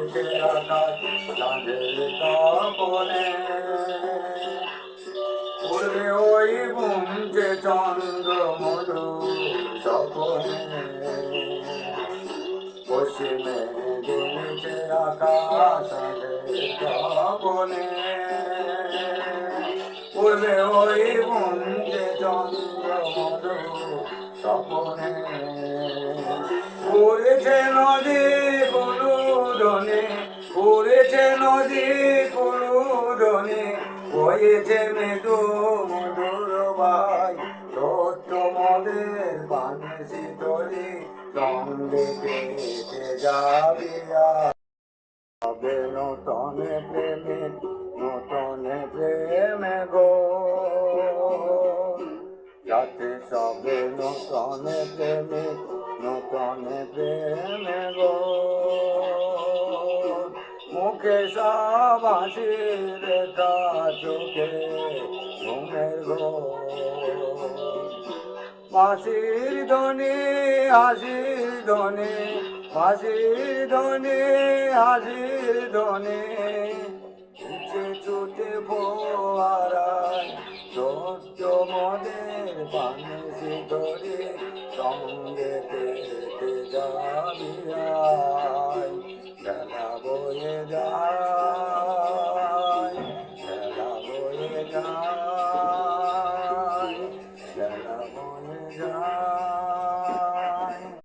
নিচে আকাশ চাঁদের তপনে উড়বে ওই বুঝে চন্দ্র মধু স্বপনে পশ্চিমে নিচে আকাশ চাঁদের তপনে উড়বে ওই বুঝে চন্দ্র মধু স্বপনে উড়েছে নদী কুলুদনে উড়েছে নদী কুলুদনে বয়েছে মৃদু মধুর বাই ছোট্ট মদের পানে শীতলি সঙ্গে পেতে যাবি হবে নতনে প্রেমে নতনে প্রেমে গো যাতে সবে নতনে প্রেমে নতনে প্রেমে গো মুখে সব হাসির রেখা চোখে ঘুমের গো বাঁশির ধ্বনি হাসির ধ্বনি বাঁশির ধ্বনি হাসির ধ্বনি ছুটে ছুটে ফোয়ারায় ছোট্ট মদের পানে শীতলি সঙ্গে পেতে যাবি বেলা বয়ে যায়